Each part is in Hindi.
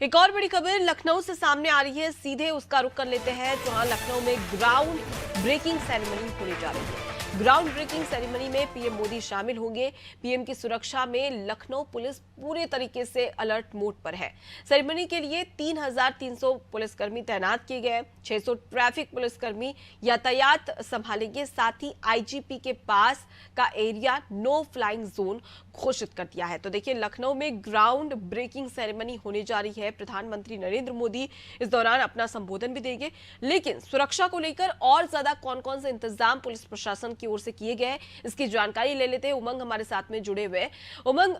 एक और बड़ी खबर लखनऊ से सामने आ रही है, सीधे उसका रुख कर लेते हैं जहां लखनऊ में ग्राउंड ब्रेकिंग सेरेमनी होने जा रही है। ग्राउंड ब्रेकिंग सेरेमनी में पीएम मोदी शामिल होंगे। पीएम की सुरक्षा में लखनऊ पुलिस पूरे तरीके से अलर्ट मोड पर है। सेरेमनी के लिए 3,300 पुलिसकर्मी तैनात किए गए। 600 ट्रैफिक पुलिसकर्मी यातायात संभालेंगे। साथ ही आईजीपी के पास का एरिया नो फ्लाइंग जोन घोषित कर दिया है। तो देखिए, लखनऊ में ग्राउंड ब्रेकिंग सेरेमनी होने जा रही है। प्रधानमंत्री नरेंद्र मोदी इस दौरान अपना संबोधन भी देंगे, लेकिन सुरक्षा को लेकर और ज्यादा कौन कौन से इंतजाम पुलिस प्रशासन की ओर से किए गए हैं, इसकी जानकारी ले लेते हैं। उमंग हमारे साथ में जुड़े हुए। उमंग,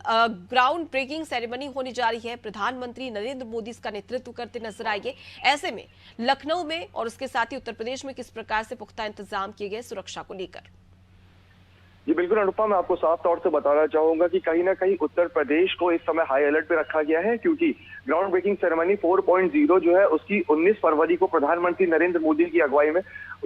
ग्राउंड ब्रेकिंग सेरेमनी होने जा रही है, प्रधानमंत्री नरेंद्र मोदी इसका नेतृत्व करते नजर आएंगे। ऐसे में लखनऊ में और उसके साथ ही उत्तर प्रदेश में किस प्रकार से पुख्ता इंतजाम किए गए सुरक्षा को लेकर? जी बिल्कुल अनुपमा, मैं आपको साफ तौर से बताना चाहूंगा कि कहीं ना कहीं उत्तर प्रदेश को इस समय हाई अलर्ट पे रखा गया है, क्योंकि ग्राउंड ब्रेकिंग सेरेमनी 4.0 जो है उसकी 19 फरवरी को प्रधानमंत्री नरेंद्र मोदी की अगुवाई में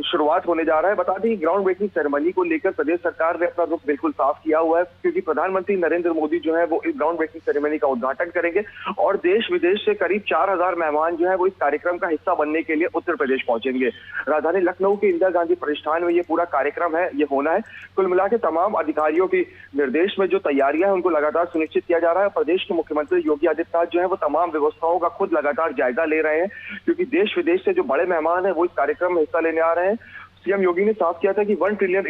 शुरुआत होने जा रहा है। बता दें कि ग्राउंड ब्रेकिंग सेरेमनी को लेकर प्रदेश सरकार ने अपना रुख बिल्कुल साफ किया हुआ है, क्योंकि प्रधानमंत्री नरेंद्र मोदी जो है वो इस ग्राउंड ब्रेकिंग सेरेमनी का उद्घाटन करेंगे और देश विदेश से करीब 4,000 मेहमान जो है वो इस कार्यक्रम का हिस्सा बनने के लिए उत्तर प्रदेश पहुंचेंगे। राजधानी लखनऊ के इंदिरा गांधी प्रतिष्ठान में ये पूरा कार्यक्रम है, ये होना है। कुल मिला के तमाम अधिकारियों की निर्देश में जो तैयारियां हैं उनको लगातार सुनिश्चित किया जा रहा है। प्रदेश के मुख्यमंत्री योगी आदित्यनाथ जो है वो तमाम व्यवस्थाओं का खुद लगातार जायजा ले रहे हैं, क्योंकि देश विदेश से जो बड़े मेहमान हैं वो इस कार्यक्रम में हिस्सा लेने आ रहे हैं। सीएम योगी ने साफ किया था कि $1 ट्रिलियन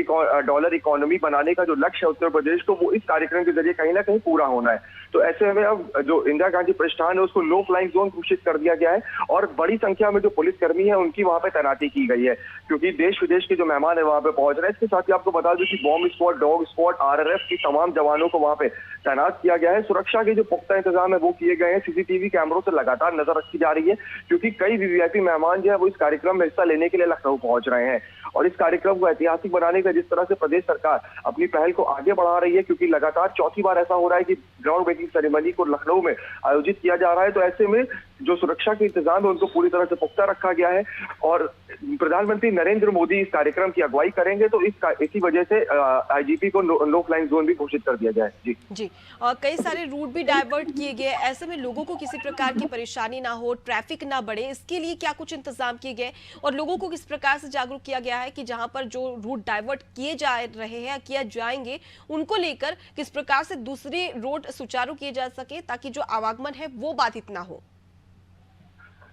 इकोनॉमी बनाने का जो लक्ष्य है उत्तर प्रदेश को, वो इस कार्यक्रम के जरिए कहीं ना कहीं पूरा होना है। तो ऐसे में अब जो इंदिरा गांधी प्रतिष्ठान है उसको नो फ्लाइंग जोन घोषित कर दिया गया है और बड़ी संख्या में जो पुलिसकर्मी है उनकी वहां पे तैनाती की गई है, क्योंकि देश विदेश के जो मेहमान है वहां पे पहुंच रहे हैं। इसके साथ ही आपको बता दूं कि bomb squad, dog squad, RRF की तमाम जवानों को वहां पे तैनात किया गया है। सुरक्षा के जो पुख्ता इंतजाम है वो किए गए हैं। सीसीटीवी कैमरों से लगातार नजर रखी जा रही है, क्योंकि कई वीवीआईपी मेहमान जो है वो इस कार्यक्रम में हिस्सा लेने के लिए लखनऊ पहुंच रहे हैं। और इस कार्यक्रम को ऐतिहासिक बनाने का जिस तरह से प्रदेश सरकार अपनी पहल को आगे बढ़ा रही है, क्योंकि लगातार चौथी बार ऐसा हो रहा है कि ग्राउंड ब्रेकिंग सेरेमनी को लखनऊ में आयोजित किया जा रहा है, तो ऐसे में जो सुरक्षा के इंतजाम है उनको पूरी तरह से पुख्ता रखा गया है और प्रधानमंत्री नरेंद्र मोदी इस कार्यक्रम की अगुवाई करेंगे, तो इसी वजह से आईजीपी को नो फ्लाइंग जोन भी घोषित कर दिया जाए। जी, और कई सारे रूट भी डाइवर्ट किए गए। ऐसे में लोगों को किसी प्रकार की परेशानी ना हो, ट्रैफिक ना बढ़े, इसके लिए क्या कुछ इंतजाम किए गए और लोगों को किस प्रकार से जागरूक किया गया है कि जहां पर जो रूट डाइवर्ट किए जा रहे हैं, किया जाएंगे, उनको लेकर किस प्रकार से दूसरे रूट सुचारू किए जा सके ताकि जो आवागमन है वो बाधित ना हो?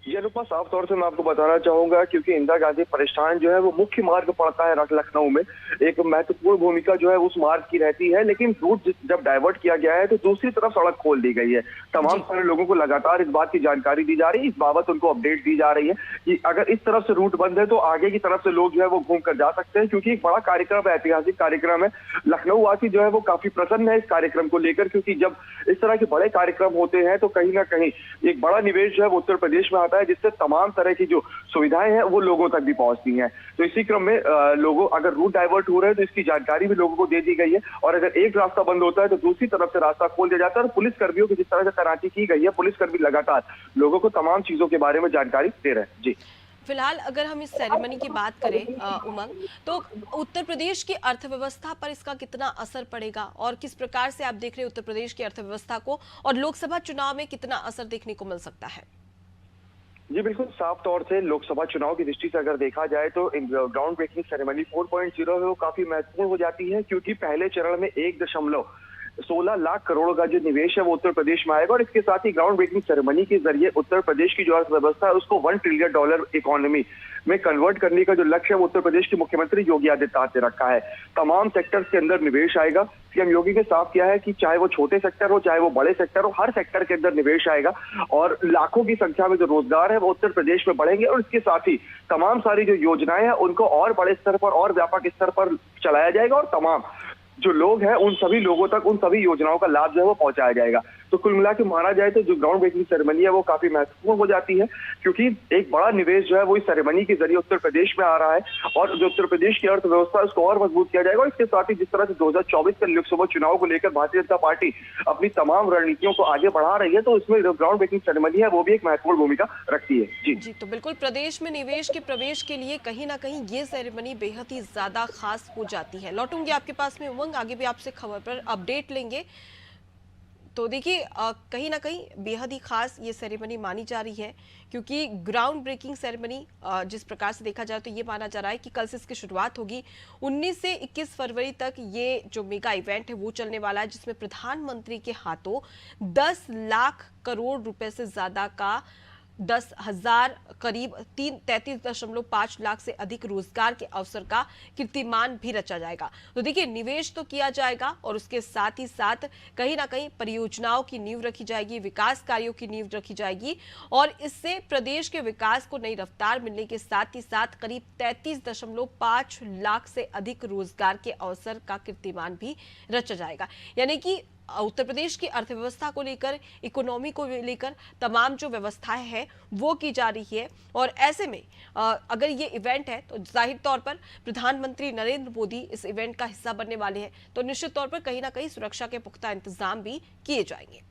ये अनुपमा, साफ तौर से मैं आपको बताना चाहूंगा, क्योंकि इंदिरा गांधी प्रतिष्ठान जो है वो मुख्य मार्ग पड़ता है लखनऊ में, एक महत्वपूर्ण भूमिका जो है उस मार्ग की रहती है। लेकिन रूट जब डाइवर्ट किया गया है तो दूसरी तरफ सड़क खोल दी गई है। तमाम सारे लोगों को लगातार इस बात की जानकारी दी जा रही है, इस बाबत उनको अपडेट दी जा रही है कि अगर इस तरफ से रूट बंद है तो आगे की तरफ से लोग जो है वो घूम कर जा सकते हैं, क्योंकि एक बड़ा कार्यक्रम है, ऐतिहासिक कार्यक्रम है। लखनऊ वासी जो है वो काफी प्रसन्न है इस कार्यक्रम को लेकर, क्योंकि जब इस तरह के बड़े कार्यक्रम होते हैं तो कहीं ना कहीं एक बड़ा निवेश जो है वो उत्तर प्रदेश में आता है, जिससे तमाम तरह की जो सुविधाएं हैं वो लोगों तक भी पहुंचती हैं। तो इसी क्रम में लोगों अगर रूट डाइवर्ट हो रहे हैं तो इसकी जानकारी भी लोगों को दे दी गई है, और अगर एक रास्ता बंद होता है तो दूसरी तरफ से रास्ता खोल दिया जाता है। और पुलिस कर्मियों की जिस तरह से तैनाती की गई है, पुलिसकर्मी लगातार लोगों को तमाम चीजों के बारे में जानकारी दे रहे हैं। जी, फिलहाल अगर हम इस सेरेमनी की बात करें उमंग, तो उत्तर प्रदेश की अर्थव्यवस्था पर इसका कितना असर पड़ेगा और किस प्रकार से आप देख रहे हैं उत्तर प्रदेश की अर्थव्यवस्था को, और लोकसभा चुनाव में कितना असर देखने को मिल सकता है? जी बिल्कुल, साफ तौर से लोकसभा चुनाव की दृष्टि से अगर देखा जाए तो ग्राउंड ब्रेकिंग सेरेमनी 4.0 है वो काफी महत्वपूर्ण हो जाती है, क्योंकि पहले चरण में 1.16 लाख करोड़ का जो निवेश है वो उत्तर प्रदेश में आएगा। और इसके साथ ही ग्राउंड ब्रेकिंग सेरेमनी के जरिए उत्तर प्रदेश की जो अर्थव्यवस्था है उसको $1 ट्रिलियन इकोनॉमी में कन्वर्ट करने का जो लक्ष्य है वो उत्तर प्रदेश के मुख्यमंत्री योगी आदित्यनाथ ने रखा है। तमाम सेक्टर्स के अंदर निवेश आएगा। सीएम योगी ने साफ किया है कि चाहे वो छोटे सेक्टर हो चाहे वो बड़े सेक्टर हो, हर सेक्टर के अंदर निवेश आएगा और लाखों की संख्या में जो रोजगार है वो उत्तर प्रदेश में बढ़ेंगे। और इसके साथ ही तमाम सारी जो योजनाएं हैं उनको और बड़े स्तर पर और व्यापक स्तर पर चलाया जाएगा और तमाम जो लोग हैं उन सभी लोगों तक उन सभी योजनाओं का लाभ जो है वो पहुंचाया जाएगा। तो कुल मिला के माना जाए तो जो ग्राउंड ब्रेकिंग सेरेमनी है वो काफी महत्वपूर्ण हो जाती है, क्योंकि एक बड़ा निवेश जो है वो इस सेरेमनी के जरिए उत्तर प्रदेश में आ रहा है और जो उत्तर प्रदेश की अर्थव्यवस्था है उसको और मजबूत किया जाएगा। और इसके साथ ही जिस तरह से 2024 के लोकसभा चुनाव को लेकर भारतीय जनता पार्टी अपनी तमाम रणनीतियों को आगे बढ़ा रही है, तो इसमें जो ग्राउंड ब्रेकिंग सेरेमनी है वो भी एक महत्वपूर्ण भूमिका रखती है। जी, तो बिल्कुल प्रदेश में निवेश के प्रवेश के लिए कहीं ना कहीं ये सेरेमनी बेहद ही ज्यादा खास हो जाती है। लौटूंगी आपके पास में उमंग, आगे भी आपसे खबर पर अपडेट लेंगे। तो देखिए कहीं ना कहीं बेहद ही खास ये सेरेमनी मानी जा रही है, क्योंकि ग्राउंड ब्रेकिंग सेरेमनी जिस प्रकार से देखा जाए तो ये माना जा रहा है कि कल से इसकी शुरुआत होगी। 19 से 21 फरवरी तक ये जो मेगा इवेंट है वो चलने वाला है, जिसमें प्रधानमंत्री के हाथों 10 लाख करोड़ रुपए से ज्यादा का 10,000 करीब 33.5 लाख से अधिक रोजगार के अवसर का कीर्तिमान भी रचा जाएगा। तो देखिए निवेश तो किया जाएगा और उसके साथ ही साथ कहीं ना कहीं परियोजनाओं की नींव रखी जाएगी, विकास कार्यों की नींव रखी जाएगी और इससे प्रदेश के विकास को नई रफ्तार मिलने के साथ ही साथ करीब 33.5 लाख से अधिक रोजगार के अवसर का कीर्तिमान भी रचा जाएगा। यानी कि उत्तर प्रदेश की अर्थव्यवस्था को लेकर, इकोनॉमी को लेकर तमाम जो व्यवस्थाएं हैं वो की जा रही है। और ऐसे में अगर ये इवेंट है तो जाहिर तौर पर प्रधानमंत्री नरेंद्र मोदी इस इवेंट का हिस्सा बनने वाले हैं, तो निश्चित तौर पर कहीं ना कहीं सुरक्षा के पुख्ता इंतजाम भी किए जाएंगे।